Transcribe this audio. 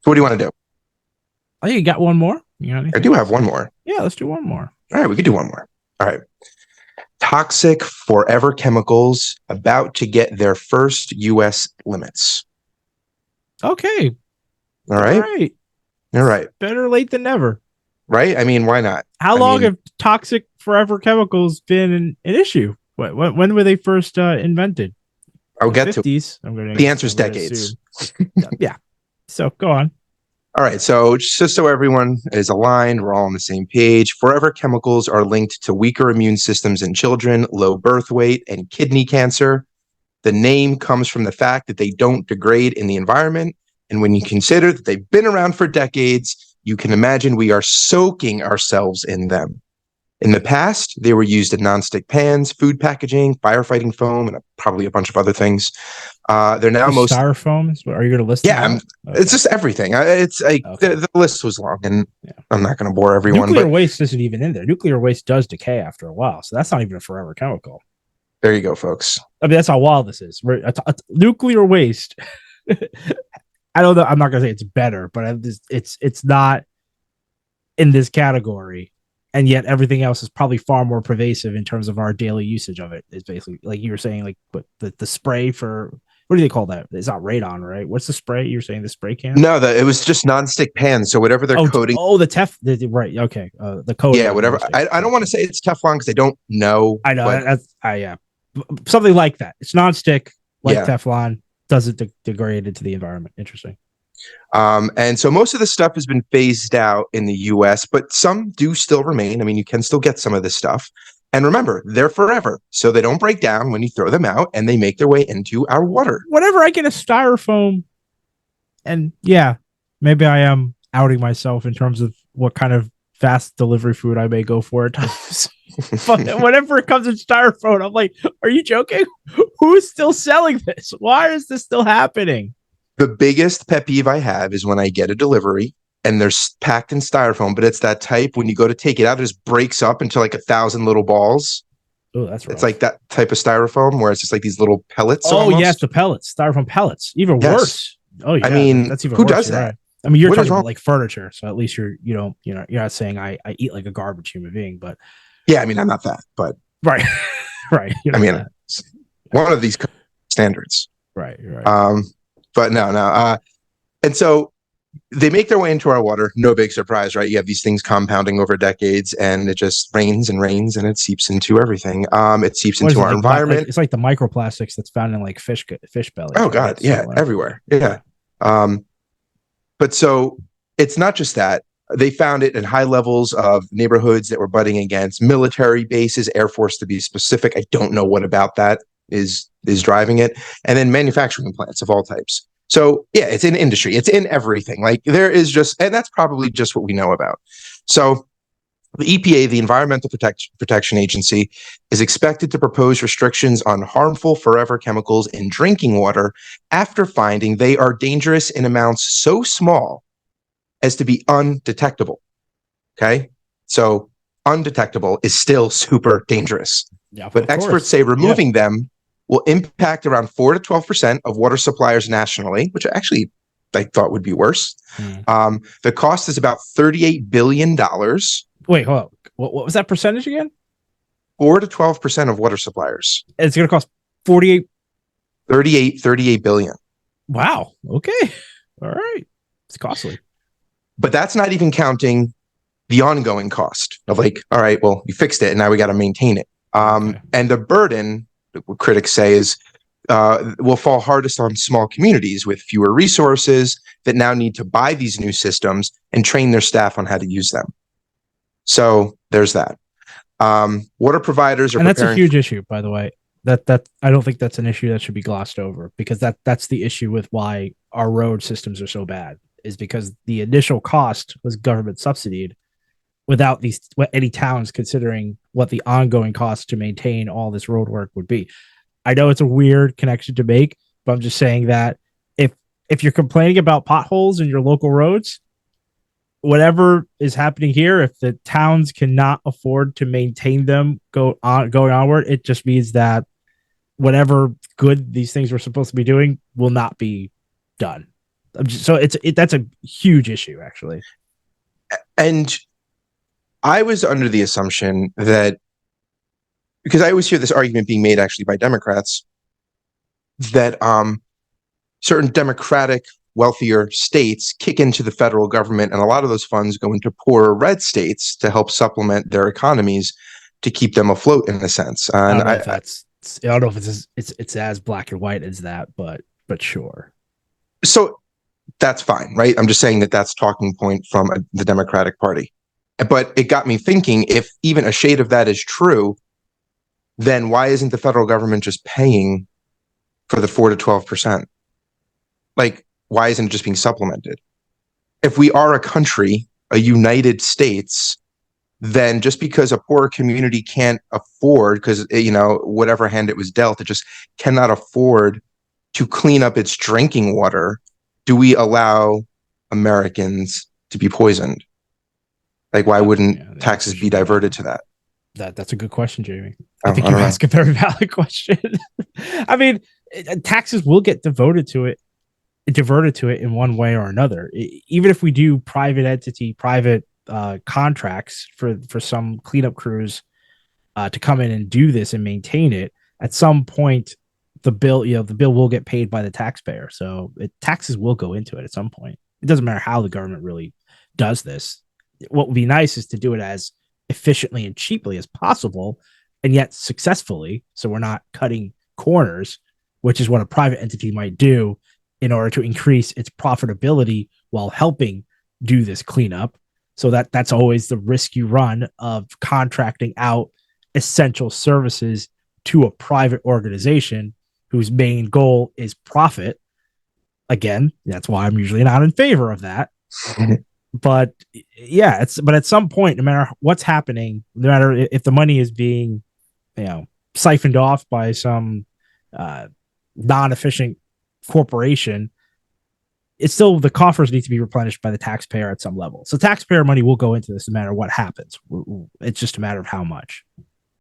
So what do you want to do? I think you got one more. You got I do have one more. Yeah, let's do one more. All right, we could do one more. All right. Toxic forever chemicals about to get their first U.S. limits. Okay. All right. All right. Better late than never. Right? I mean, why not? How long have toxic forever chemicals been an issue? When were they first invented? I'll get 50s. The answer is decades. Yeah. So go on. All right. So just so everyone is aligned, we're all on the same page. Forever chemicals are linked to weaker immune systems in children, low birth weight, and kidney cancer. The name comes from the fact that they don't degrade in the environment. And when you consider that they've been around for decades, you can imagine we are soaking ourselves in them. In the past, they were used in nonstick pans, food packaging, firefighting foam, and probably a bunch of other things. They're now most styrofoam. Are you going to list? Yeah, okay. It's just everything. It's like the list was long, and I'm not going to bore everyone. Nuclear waste isn't even in there. Nuclear waste does decay after a while, so that's not even a forever chemical. There you go, folks. I mean, that's how wild this is. Nuclear waste. I don't know. I'm not going to say it's better, but it's not in this category. And yet everything else is probably far more pervasive in terms of our daily usage of it. It's basically like you were saying, like, but the spray for, what do they call that? It's not radon, right? What's the spray? You're saying the spray can? No, it was just nonstick pans. So whatever they're coating. Oh, right. Okay. The coating. Yeah, whatever. I don't want to say it's Teflon because I don't know. I know. Yeah. Something like that. It's nonstick, like Teflon, doesn't degrade into the environment. Interesting. And so most of the stuff has been phased out in the US, but some do still remain. I mean, you can still get some of this stuff. And remember, they're forever. So they don't break down when you throw them out, and they make their way into our water. Whenever I get a styrofoam, and yeah, maybe I am outing myself in terms of what kind of fast delivery food I may go for at times. But whenever it comes in styrofoam, I'm like, are you joking? Who's still selling this? Why is this still happening? The biggest pet peeve I have is when I get a delivery and they're packed in styrofoam, but it's that type when you go to take it out, it just breaks up into like 1,000 little balls. Oh, that's rough. It's like that type of styrofoam where it's just like these little pellets. Oh, almost. Yes, the pellets, styrofoam pellets, even worse. Oh, yeah. I mean, that's even who does that? Right. I mean, you're talking about like furniture, so at least you're not saying I eat like a garbage human being, but yeah, I mean, I'm not that, but right, right. I mean, one of these standards, right. But no. And so they make their way into our water. No big surprise, right? You have these things compounding over decades, and it just rains and rains, and it seeps into everything. It seeps into our environment. It's like the microplastics that's found in like fish belly. Oh, God. Yeah. Everywhere. Yeah. But so it's not just that. They found it in high levels of neighborhoods that were butting against military bases, Air Force to be specific. I don't know what about that is driving it, and then manufacturing plants of all types. So yeah, it's in industry, it's in everything. Like there is just, and that's probably just what we know about. So the EPA, the Environmental Protection Agency, is expected to propose restrictions on harmful forever chemicals in drinking water after finding they are dangerous in amounts so small as to be undetectable. Okay, so undetectable is still super dangerous. Yeah, but experts say removing them will impact around 4 to 12% of water suppliers nationally, which actually I thought would be worse. The cost is about $38 billion. Wait, hold on. What was that percentage again? 4 to 12% of water suppliers. It's going to cost 38 billion. Wow. Okay. All right. It's costly. But that's not even counting the ongoing cost of like, all right, well, we fixed it and now we got to maintain it. And the burden, what critics say, is will fall hardest on small communities with fewer resources that now need to buy these new systems and train their staff on how to use them. So there's that. Water providers are, and that's a huge issue, by the way. That I don't think that's an issue that should be glossed over, because that's the issue with why our road systems are so bad, is because the initial cost was government subsidied without any towns considering what the ongoing cost to maintain all this road work would be. I know it's a weird connection to make, but I'm just saying that if you're complaining about potholes in your local roads, whatever is happening here, if the towns cannot afford to maintain them going onward, it just means that whatever good these things were supposed to be doing will not be done. So that's a huge issue, actually. And I was under the assumption that, because I always hear this argument being made actually by Democrats, that certain Democratic wealthier states kick into the federal government, and a lot of those funds go into poorer red states to help supplement their economies to keep them afloat in a sense. I And don't know if that's. I don't know if it's as black and white as that, but sure. So that's fine, right? I'm just saying that that's talking point from the Democratic Party. But it got me thinking, if even a shade of that is true, then why isn't the federal government just paying for the 4 to 12%? Like, why isn't it just being supplemented? If we are a country, a United States, then just because a poor community can't afford, because, whatever hand it was dealt, it just cannot afford to clean up its drinking water, do we allow Americans to be poisoned? Like, why wouldn't taxes be diverted to that? That's a good question, Jamie. I think you ask a very valid question. I mean, taxes will get diverted to it in one way or another. Even if we do private contracts for some cleanup crews to come in and do this and maintain it, at some point the bill will get paid by the taxpayer. So taxes will go into it at some point. It doesn't matter how the government really does this. What would be nice is to do it as efficiently and cheaply as possible, and yet successfully. So we're not cutting corners, which is what a private entity might do in order to increase its profitability while helping do this cleanup. So that's always the risk you run of contracting out essential services to a private organization whose main goal is profit. Again, that's why I'm usually not in favor of that. But yeah, but at some point, no matter what's happening, no matter if the money is being, siphoned off by some non-efficient corporation, it's still, the coffers need to be replenished by the taxpayer at some level. So taxpayer money will go into this no matter what happens. It's just a matter of how much.